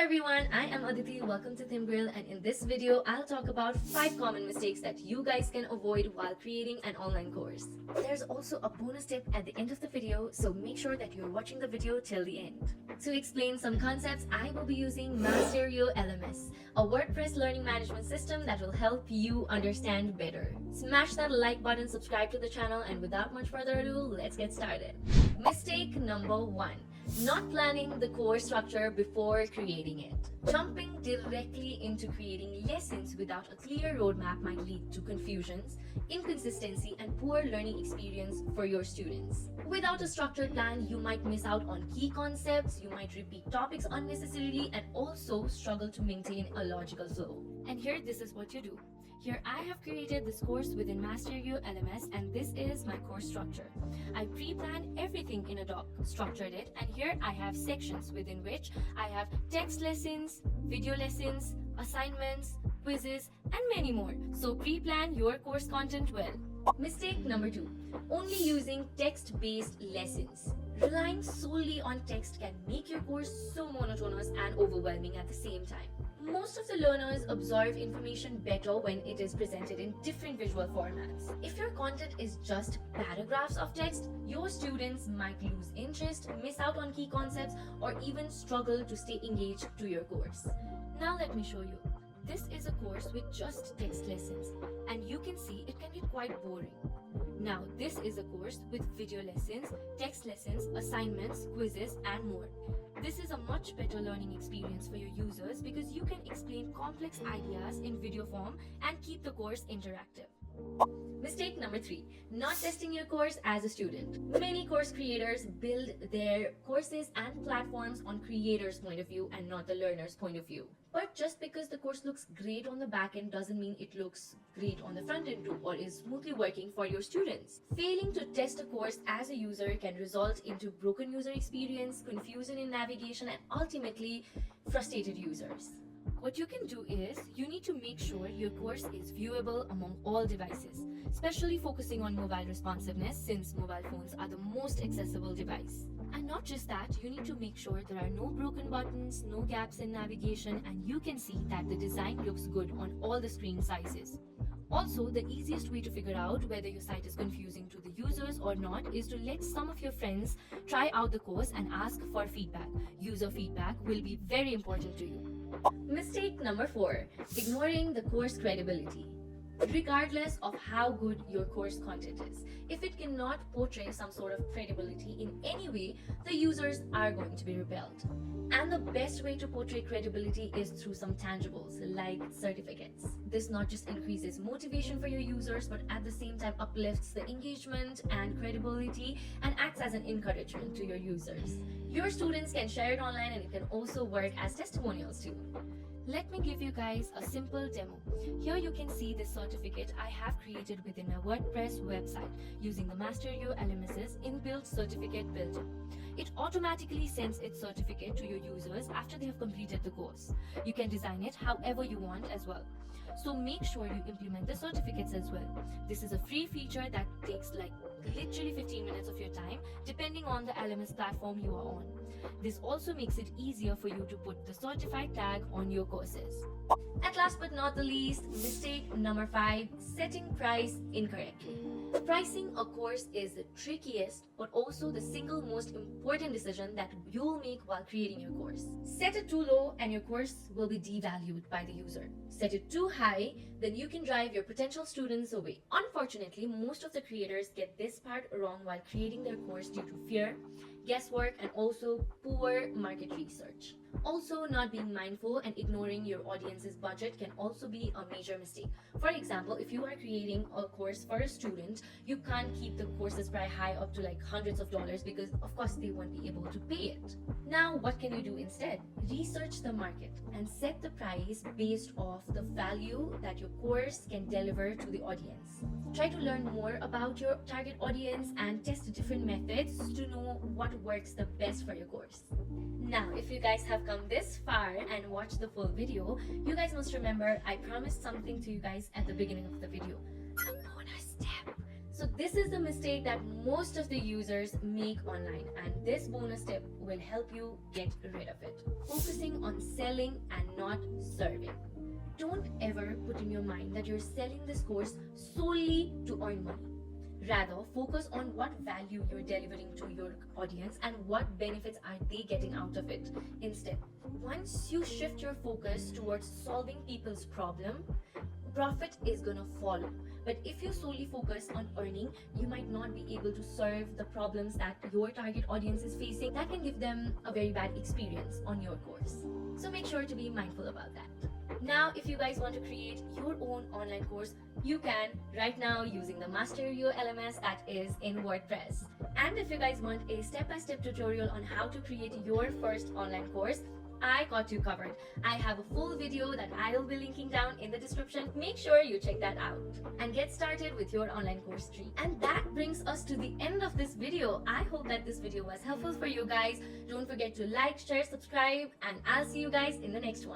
everyone, I am Aditi. Welcome to Thimgrill, and in this video I'll talk about 5 common mistakes that you guys can avoid while creating an online course. There's also a bonus tip at the end of the video, so make sure that you're watching the video till the end. To explain some concepts, I will be using Masteriyo LMS, a WordPress learning management system that will help you understand better. Smash that like button, subscribe to the channel, and without much further ado, let's get started. Mistake number 1. Not planning the course structure before creating it. Jumping directly into creating lessons without a clear roadmap might lead to confusions, inconsistency, and poor learning experience for your students. Without a structured plan, you might miss out on key concepts, you might repeat topics unnecessarily, and also struggle to maintain a logical flow. And here, this is what you do. Here I have created this course within Masteriyo LMS, and this is my course structure. I pre-planned everything in a doc, structured it, and here I have sections within which I have text lessons, video lessons, assignments, quizzes, and many more. So pre-plan your course content well. Mistake number 2. Only using text-based lessons. Relying solely on text can make your course so monotonous and overwhelming at the same time. Most of the learners absorb information better when it is presented in different visual formats. If your content is just paragraphs of text, your students might lose interest, miss out on key concepts, or even struggle to stay engaged to your course. Now let me show you. This is a course with just text lessons, and you can see it can be quite boring. Now this is a course with video lessons, text lessons, assignments, quizzes, and more. This is a much better learning experience for your users because you can explain complex ideas in video form and keep the course interactive. Mistake number 3. Not testing your course as a student. Many course creators build their courses and platforms on creators' point of view and not the learner's point of view. But just because the course looks great on the back end doesn't mean it looks great on the front end too, or is smoothly working for your students. Failing to test a course as a user can result into broken user experience, confusion in navigation, and ultimately frustrated users. What you can do is, you need to make sure your course is viewable among all devices, especially focusing on mobile responsiveness since mobile phones are the most accessible device. And not just that, you need to make sure there are no broken buttons, no gaps in navigation, and you can see that the design looks good on all the screen sizes. Also, the easiest way to figure out whether your site is confusing to the users or not is to let some of your friends try out the course and ask for feedback. User feedback will be very important to you. Mistake number 4. Ignoring the course credibility. Regardless of how good your course content is, if it cannot portray some sort of credibility in any way, the users are going to be repelled. And the best way to portray credibility is through some tangibles like certificates. This not just increases motivation for your users, but at the same time uplifts the engagement and credibility and acts as an encouragement to your users. Your students can share it online, and it can also work as testimonials too. Let me give you guys a simple demo. Here you can see the certificate I have created within my WordPress website using the Masteriyo LMS's inbuilt certificate builder. It automatically sends its certificate to your users after they have completed the course. You can design it however you want as well. So make sure you implement the certificates as well. This is a free feature that takes like literally 15 minutes of your time depending on the LMS platform you are on. This also makes it easier for you to put the certified tag on your courses. And last but not the least, mistake number 5, setting price incorrectly. Pricing a course is the trickiest but also the single most important decision that you'll make while creating your course. Set it too low and your course will be devalued by the user. Set it too high, then you can drive your potential students away. Unfortunately, most of the creators get this part wrong while creating their course due to fear, guesswork, and also poor market research. Also, not being mindful and ignoring your audience's budget can also be a major mistake. For example, if you are creating a course for a student, you can't keep the course's price high up to like hundreds of dollars because of course they won't be able to pay it. Now, what can you do instead? Research the market and set the price based off the value that your course can deliver to the audience. Try to learn more about your target audience and test different methods to know what works the best for your course. Now, if you guys have come this far and watched the full video, you guys must remember I promised something to you guys at the beginning of the video. A bonus step. So So this is the mistake that most of the users make online, and this bonus tip will help you get rid of it. Focusing on selling and not serving. Don't ever put in your mind that you're selling this course solely to earn money. Rather, focus on what value you're delivering to your audience and what benefits are they getting out of it. Instead, once you shift your focus towards solving people's problem, profit is gonna follow. But if you solely focus on earning, you might not be able to serve the problems that your target audience is facing. That can give them a very bad experience on your course. So make sure to be mindful about that. Now, if you guys want to create your own online course, you can right now using the Masteriyo LMS that is in WordPress. And if you guys want a step-by-step tutorial on how to create your first online course, I got you covered. I have a full video that I'll be linking down in the description. Make sure you check that out and get started with your online course tree. And that brings us to the end of this video. I hope that this video was helpful for you guys. Don't forget to like, share, subscribe, and I'll see you guys in the next one.